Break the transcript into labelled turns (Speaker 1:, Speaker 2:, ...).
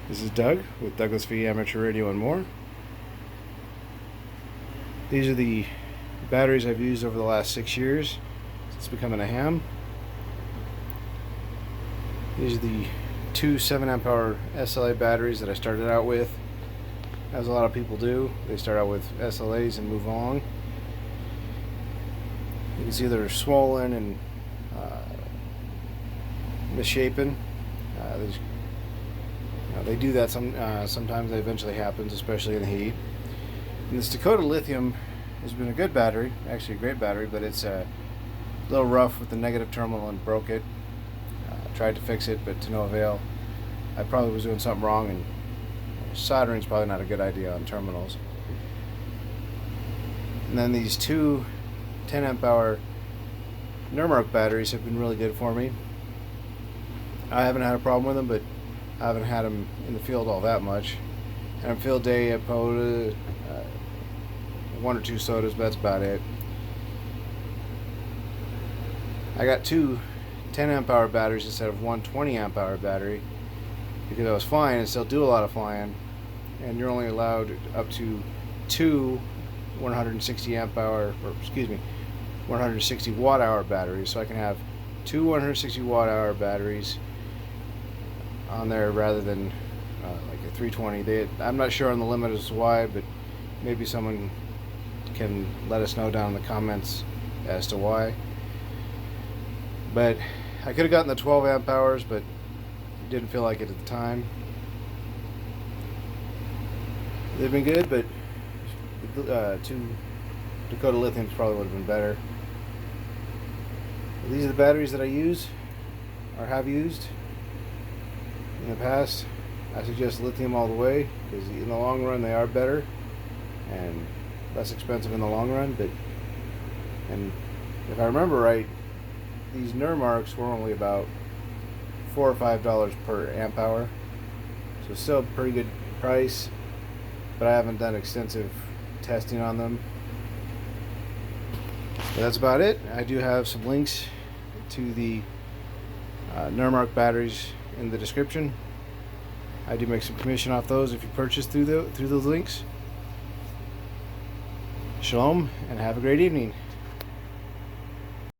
Speaker 1: This is Doug with Douglas V Amateur Radio and more. These are the batteries I've used over the last 6 years since becoming a ham. These are the two 7 amp hour SLA batteries that I started out with. As a lot of people do, they start out with SLAs and move along. You can see they're swollen and misshapen. They do that sometimes. It eventually happens, especially in the heat. And this Dakota lithium has been a good battery, actually a great battery, but it's a little rough with the negative terminal and broke it. Tried to fix it, but to no avail. I probably was doing something wrong, and soldering is probably not a good idea on terminals. And then these two 10 amp hour Nermak batteries have been really good for me. I haven't had a problem with them, but I haven't had them in the field all that much. And on field day, a pota, 1 or 2 sotas, but that's about it. I got two 10 amp hour batteries instead of one 20 amp hour battery because I was flying and still do a lot of flying, and you're only allowed up to two 160 amp hour, or excuse me, 160 watt hour batteries. So I can have two 160 watt hour batteries on there rather than like a 320. I'm not sure on the limit as to why, but maybe someone can let us know down in the comments as to why. But I could have gotten the 12 amp hours, but didn't feel like it at the time. They've been good, but two Dakota lithiums probably would have been better. But these are the batteries that I use or have used in the past. I suggest lithium all the way because in the long run they are better and less expensive in the long run. And if I remember right, these Nermaks were only about $4 or $5 per amp hour, so still a pretty good price. But I haven't done extensive testing on them. But that's about it. I do have some links to the Nermak batteries in the description. I do make some commission off those if you purchase through those links. Shalom and have a great evening.